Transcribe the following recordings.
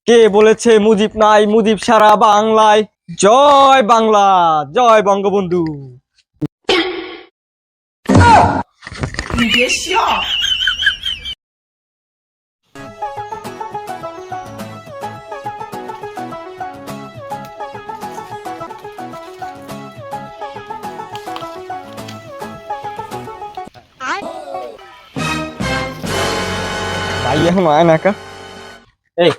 কে বলেছে মুজিব নাই? মুজিব সারা বাংলায়। জয় বাংলা, জয় বঙ্গবন্ধু। ভাই এখন আয় না কা। এই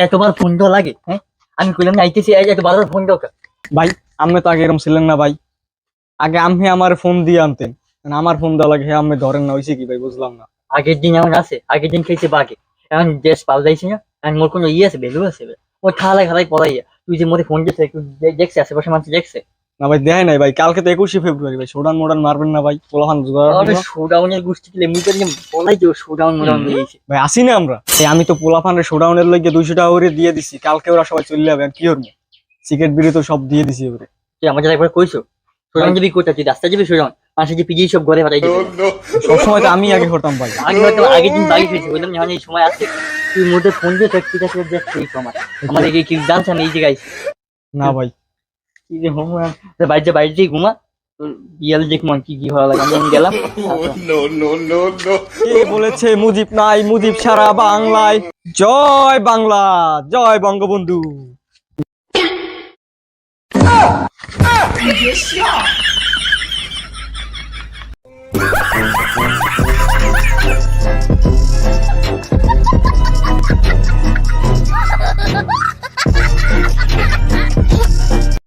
এতবার ফোন দেওয়া লাগে? হ্যাঁ, আমি কইলাম না আইতেছি, এত বারবার ফোন দাও কা? ভাই আপনি তো আগে এরকম ছিলেন না ভাই। আগে আমি আমার ফোন দিয়ে আনতেন, আমার ফোন দেওয়া লাগে, আপনি ধরেন না, হয়েছে কি ভাই বুঝলাম না। আগের দিন এমন আছে, আগের দিন খেয়েছে বাঘে, এখন দেশ পাল্টাইছি না, এখন মোর কোনো আছে, ভ্যালু আছে? ওই খালাই খালাই পড়াইয়া তুই যে মোরে ফোন দিচ্ছে, একটু দেখছে আশেপাশে মানুষ দেখছে? না ভাই দেয় নাই ভাই, কালকে তো 21শে ফেব্রুয়ারি ভাই, শোডান মোডান মারবেন না ভাই, পোলাহান শোডাউনের গোষ্ঠী কিলে মুই তো বলাই যে শোডাউন মোডাউন দিয়েছে। ভাই আসি না আমরা। আমি তো পোলাপানের শোডাউনের লইগে 200 টাকা করে দিয়ে দিছি, কালকে ওরা সবাই চলে যাবে, আর কি করবো? সিগারেট বিড়ি তো সব দিয়ে দিছি ওরে। তুই আমার যারা একবার কইছো শোডাউন যাবি, কোথা তুই রাস্তা যাবি শোডাউন? মানুষের যে পিজিয়ে সব ঘরে হারাই দিবে। সবসময় তো আমি আগে করতাম ভাই। আমি হয়তো আগের দিন বাড়ি ফিরছি, বললাম যখন এই সময় আছে তুই মোদের ফোন দিয়ে ঠিক আছে দেখছি এই সময় আমাদের কি জানছে আমি এই জায়গায় আইছি। না ভাই কি যে হোম বাইরে ঘুমা, তোর বিয়াল দেখ মন কি কি ভালো লাগে, আমি গেলাম। কে বলেছে মুজিব নাই? মুজিব সারা বাংলায়। জয় বাংলা, জয় বঙ্গবন্ধু।